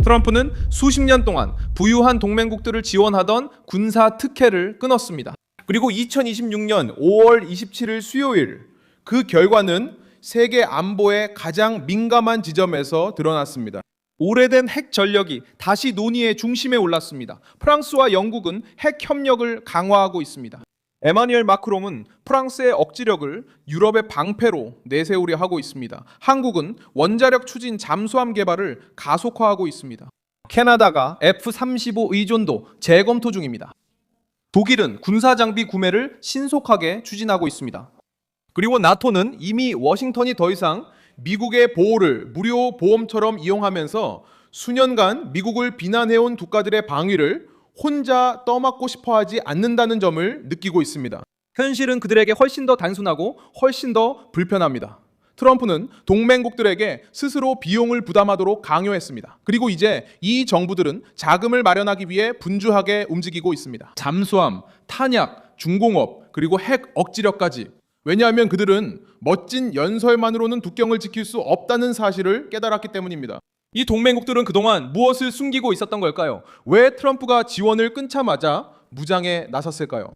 트럼프는 수십 년 동안 부유한 동맹국들을 지원하던 군사 특혜를 끊었습니다. 그리고 2026년 5월 27일 수요일 그 결과는 세계 안보의 가장 민감한 지점에서 드러났습니다. 오래된 핵 전력이 다시 논의의 중심에 올랐습니다. 프랑스와 영국은 핵 협력을 강화하고 있습니다. 에마뉘엘 마크롱은 프랑스의 억지력을 유럽의 방패로 내세우려 하고 있습니다. 한국은 원자력 추진 잠수함 개발을 가속화하고 있습니다. 캐나다가 F-35 의존도 재검토 중입니다. 독일은 군사장비 구매를 신속하게 추진하고 있습니다. 그리고 나토는 이미 워싱턴이 더 이상 미국의 보호를 무료 보험처럼 이용하면서 수년간 미국을 비난해온 국가들의 방위를 혼자 떠맡고 싶어하지 않는다는 점을 느끼고 있습니다. 현실은 그들에게 훨씬 더 단순하고 훨씬 더 불편합니다. 트럼프는 동맹국들에게 스스로 비용을 부담하도록 강요했습니다. 그리고 이제 이 정부들은 자금을 마련하기 위해 분주하게 움직이고 있습니다. 잠수함, 탄약, 중공업, 그리고 핵 억지력까지. 왜냐하면 그들은 멋진 연설만으로는 국경을 지킬 수 없다는 사실을 깨달았기 때문입니다. 이 동맹국들은 그동안 무엇을 숨기고 있었던 걸까요? 왜 트럼프가 지원을 끊자마자 무장에 나섰을까요?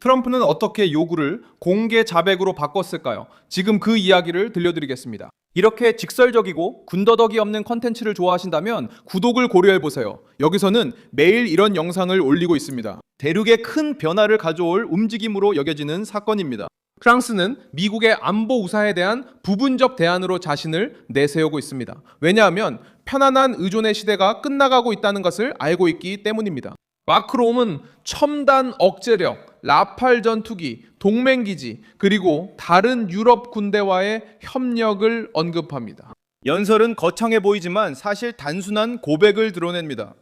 트럼프는 어떻게 요구를 공개 자백으로 바꿨을까요? 지금 그 이야기를 들려드리겠습니다. 이렇게 직설적이고 군더더기 없는 컨텐츠를 좋아하신다면 구독을 고려해보세요. 여기서는 매일 이런 영상을 올리고 있습니다. 대륙에 큰 변화를 가져올 움직임으로 여겨지는 사건입니다. 프랑스는 미국의 안보 우사에 대한 부분적 대안으로 자신을 내세우고 있습니다. 왜냐하면 편안한 의존의 시대가 끝나가고 있다는 것을 알고 있기 때문입니다. 마크롱은 첨단 억제력, 라팔 전투기, 동맹기지, 그리고 다른 유럽 군대와의 협력을 언급합니다. 연설은 거창해 보이지만 사실 단순한 고백을 드러냅니다.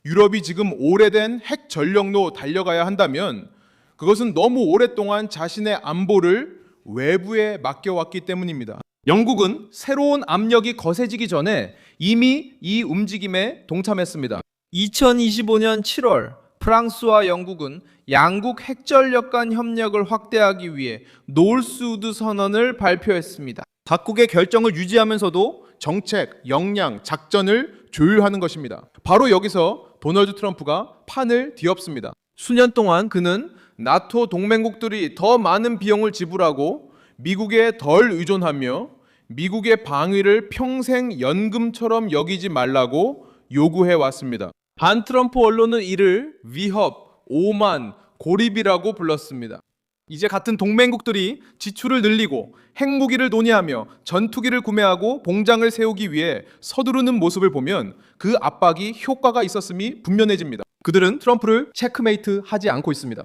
유럽이 지금 오래된 핵 전력로 달려가야 한다면 그것은 너무 오랫동안 자신의 안보를 외부에 맡겨왔기 때문입니다. 영국은 새로운 압력이 거세지기 전에 이미 이 움직임에 동참했습니다. 2025년 7월 프랑스와 영국은 양국 핵전력 간 협력을 확대하기 위해 노스우드 선언을 발표했습니다. 각국의 결정을 유지하면서도 정책, 역량, 작전을 조율하는 것입니다. 바로 여기서 도널드 트럼프가 판을 뒤엎습니다. 수년 동안 그는 나토 동맹국들이 더 많은 비용을 지불하고 미국에 덜 의존하며 미국의 방위를 평생 연금처럼 여기지 말라고 요구해 왔습니다. 반트럼프 언론은 이를 위협, 오만, 고립이라고 불렀습니다. 이제 같은 동맹국들이 지출을 늘리고 핵무기를 논의하며 전투기를 구매하고 봉장을 세우기 위해 서두르는 모습을 보면 그 압박이 효과가 있었음이 분명해집니다. 그들은 트럼프를 체크메이트 하지 않고 있습니다.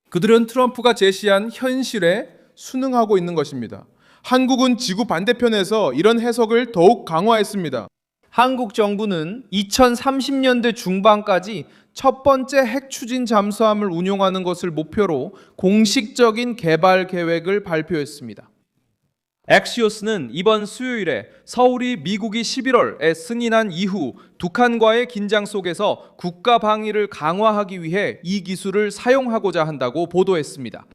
그들은 트럼프가 제시한 현실에 순응하고 있는 것입니다. 한국은 지구 반대편에서 이런 해석을 더욱 강화했습니다. 한국 정부는 2030년대 중반까지 첫 번째 핵 추진 잠수함을 운용하는 것을 목표로 공식적인 개발 계획을 발표했습니다. 엑시오스는 이번 수요일에 서울이 미국이 11월에 승인한 이후 북한과의 긴장 속에서 국가 방위를 강화하기 위해 이 기술을 사용하고자 한다고 보도했습니다.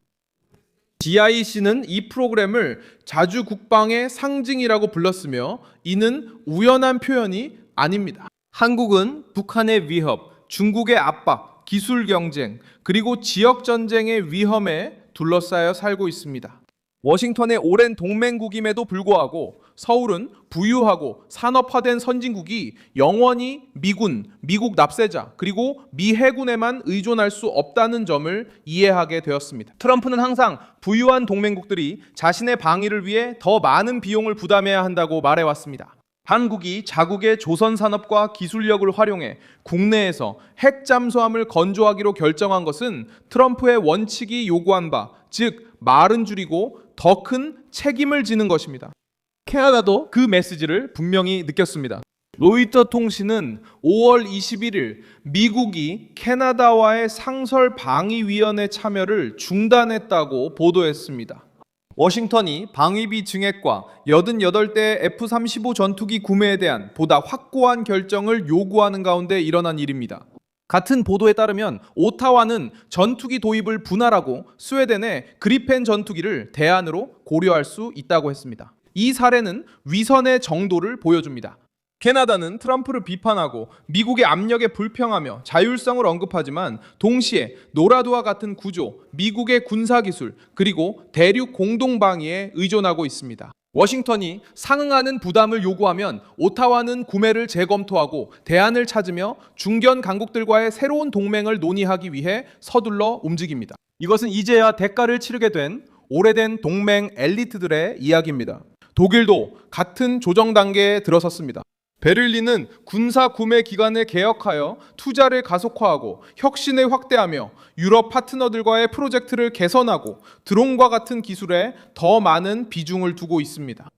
DIC는 이 프로그램을 자주 국방의 상징이라고 불렀으며 이는 우연한 표현이 아닙니다. 한국은 북한의 위협, 중국의 압박, 기술 경쟁, 그리고 지역 전쟁의 위험에 둘러싸여 살고 있습니다. 워싱턴의 오랜 동맹국임에도 불구하고 서울은 부유하고 산업화된 선진국이 영원히 미군, 미국 납세자, 그리고 미 해군에만 의존할 수 없다는 점을 이해하게 되었습니다. 트럼프는 항상 부유한 동맹국들이 자신의 방위를 위해 더 많은 비용을 부담해야 한다고 말해왔습니다. 한국이 자국의 조선 산업과 기술력을 활용해 국내에서 핵 잠수함을 건조하기로 결정한 것은 트럼프의 원칙이 요구한 바, 즉 말은 줄이고 더 큰 책임을 지는 것입니다. 캐나다도 그 메시지를 분명히 느꼈습니다. 로이터 통신은 5월 21일 미국이 캐나다와의 상설 방위위원회 참여를 중단했다고 보도했습니다. 워싱턴이 방위비 증액과 88대의 F-35 전투기 구매에 대한 보다 확고한 결정을 요구하는 가운데 일어난 일입니다. 같은 보도에 따르면 오타와는 전투기 도입을 분할하고 스웨덴의 그리펜 전투기를 대안으로 고려할 수 있다고 했습니다. 이 사례는 위선의 정도를 보여줍니다. 캐나다는 트럼프를 비판하고 미국의 압력에 불평하며 자율성을 언급하지만 동시에 노라드와 같은 구조, 미국의 군사기술, 그리고 대륙 공동방위에 의존하고 있습니다. 워싱턴이 상응하는 부담을 요구하면 오타와는 구매를 재검토하고 대안을 찾으며 중견 강국들과의 새로운 동맹을 논의하기 위해 서둘러 움직입니다. 이것은 이제야 대가를 치르게 된 오래된 동맹 엘리트들의 이야기입니다. 독일도 같은 조정 단계에 들어섰습니다. 베를린은 군사 구매 기관을 개혁하여 투자를 가속화하고 혁신을 확대하며 유럽 파트너들과의 프로젝트를 개선하고 드론과 같은 기술에 더 많은 비중을 두고 있습니다.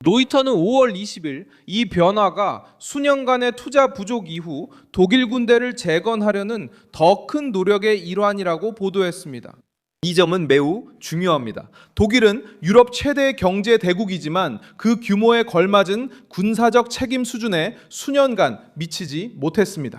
로이터는 5월 20일 이 변화가 수년간의 투자 부족 이후 독일 군대를 재건하려는 더 큰 노력의 일환이라고 보도했습니다. 이 점은 매우 중요합니다. 독일은 유럽 최대 경제 대국이지만 그 규모에 걸맞은 군사적 책임 수준에 수년간 미치지 못했습니다.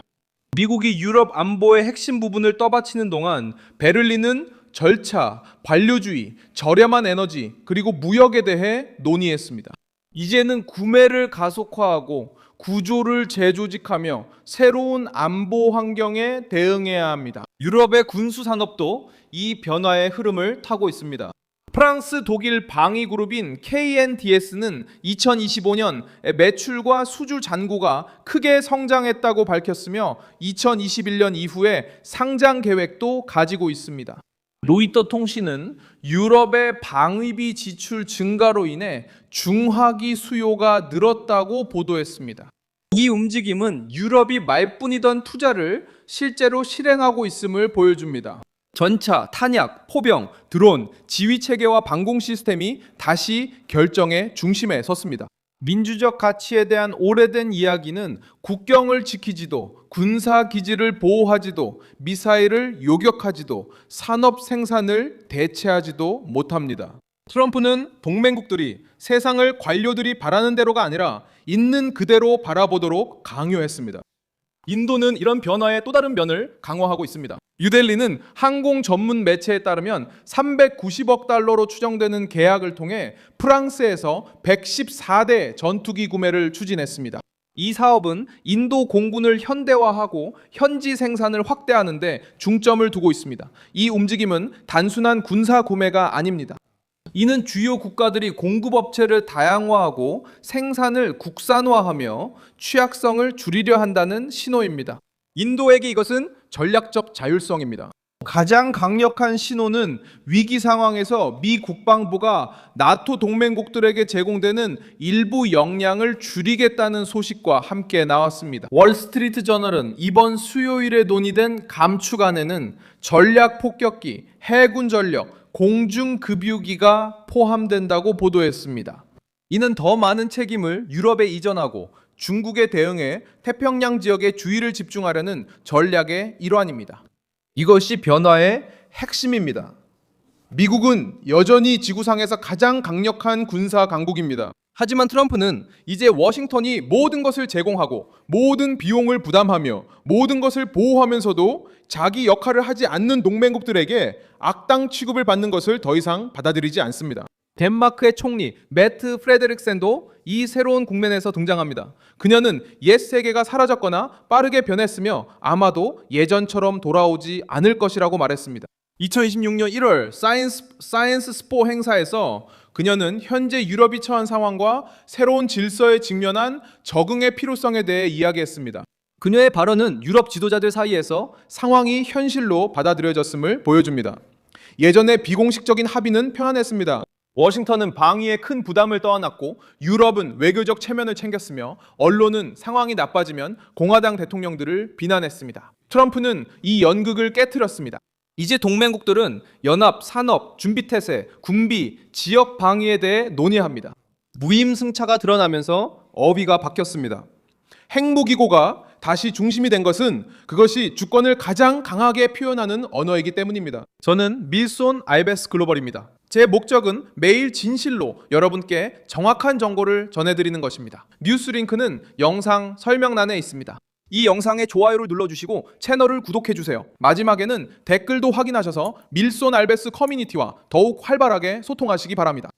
미국이 유럽 안보의 핵심 부분을 떠받치는 동안 베를린은 절차, 관료주의, 저렴한 에너지, 그리고 무역에 대해 논의했습니다. 이제는 구매를 가속화하고 구조를 재조직하며 새로운 안보 환경에 대응해야 합니다. 유럽의 군수 산업도 이 변화의 흐름을 타고 있습니다. 프랑스 독일 방위 그룹인 KNDS는 2025년 매출과 수주 잔고가 크게 성장했다고 밝혔으며 2021년 이후에 상장 계획도 가지고 있습니다. 로이터 통신은 유럽의 방위비 지출 증가로 인해 중화기 수요가 늘었다고 보도했습니다. 이 움직임은 유럽이 말뿐이던 투자를 실제로 실행하고 있음을 보여줍니다. 전차, 탄약, 포병, 드론, 지휘체계와 방공 시스템이 다시 결정의 중심에 섰습니다. 민주적 가치에 대한 오래된 이야기는 국경을 지키지도, 군사 기지를 보호하지도, 미사일을 요격하지도, 산업 생산을 대체하지도 못합니다. 트럼프는 동맹국들이 세상을 관료들이 바라는 대로가 아니라 있는 그대로 바라보도록 강요했습니다. 인도는 이런 변화의 또 다른 면을 강화하고 있습니다. 뉴델리는 항공 전문 매체에 따르면 390억 달러로 추정되는 계약을 통해 프랑스에서 114대 전투기 구매를 추진했습니다. 이 사업은 인도 공군을 현대화하고 현지 생산을 확대하는 데 중점을 두고 있습니다. 이 움직임은 단순한 군사 구매가 아닙니다. 이는 주요 국가들이 공급업체를 다양화하고 생산을 국산화하며 취약성을 줄이려 한다는 신호입니다. 인도에게 이것은 전략적 자율성입니다. 가장 강력한 신호는 위기 상황에서 미 국방부가 나토 동맹국들에게 제공되는 일부 역량을 줄이겠다는 소식과 함께 나왔습니다. 월스트리트 저널은 이번 수요일에 논의된 감축안에는 전략 폭격기, 해군 전력, 공중급유기가 포함된다고 보도했습니다. 이는 더 많은 책임을 유럽에 이전하고 중국에 대응해 태평양 지역에 주의를 집중하려는 전략의 일환입니다. 이것이 변화의 핵심입니다. 미국은 여전히 지구상에서 가장 강력한 군사 강국입니다. 하지만 트럼프는 이제 워싱턴이 모든 것을 제공하고 모든 비용을 부담하며 모든 것을 보호하면서도 자기 역할을 하지 않는 동맹국들에게 악당 취급을 받는 것을 더 이상 받아들이지 않습니다. 덴마크의 총리 매트 프레데릭센도 이 새로운 국면에서 등장합니다. 그녀는 옛 세계가 사라졌거나 빠르게 변했으며 아마도 예전처럼 돌아오지 않을 것이라고 말했습니다. 2026년 1월 사이언스 스포 행사에서 그녀는 현재 유럽이 처한 상황과 새로운 질서에 직면한 적응의 필요성에 대해 이야기했습니다. 그녀의 발언은 유럽 지도자들 사이에서 상황이 현실로 받아들여졌음을 보여줍니다. 예전의 비공식적인 합의는 편안했습니다. 워싱턴은 방위에 큰 부담을 떠안았고 유럽은 외교적 체면을 챙겼으며 언론은 상황이 나빠지면 공화당 대통령들을 비난했습니다. 트럼프는 이 연극을 깨트렸습니다. 이제 동맹국들은 연합, 산업, 준비태세, 군비, 지역 방위에 대해 논의합니다. 무임승차가 드러나면서 어휘가 바뀌었습니다. 핵무기고가 다시 중심이 된 것은 그것이 주권을 가장 강하게 표현하는 언어이기 때문입니다. 저는 밀손 알베스 글로벌입니다. 제 목적은 매일 진실로 여러분께 정확한 정보를 전해드리는 것입니다. 뉴스 링크는 영상 설명란에 있습니다. 이 영상에 좋아요를 눌러주시고 채널을 구독해주세요. 마지막에는 댓글도 확인하셔서 밀손 알베스 커뮤니티와 더욱 활발하게 소통하시기 바랍니다.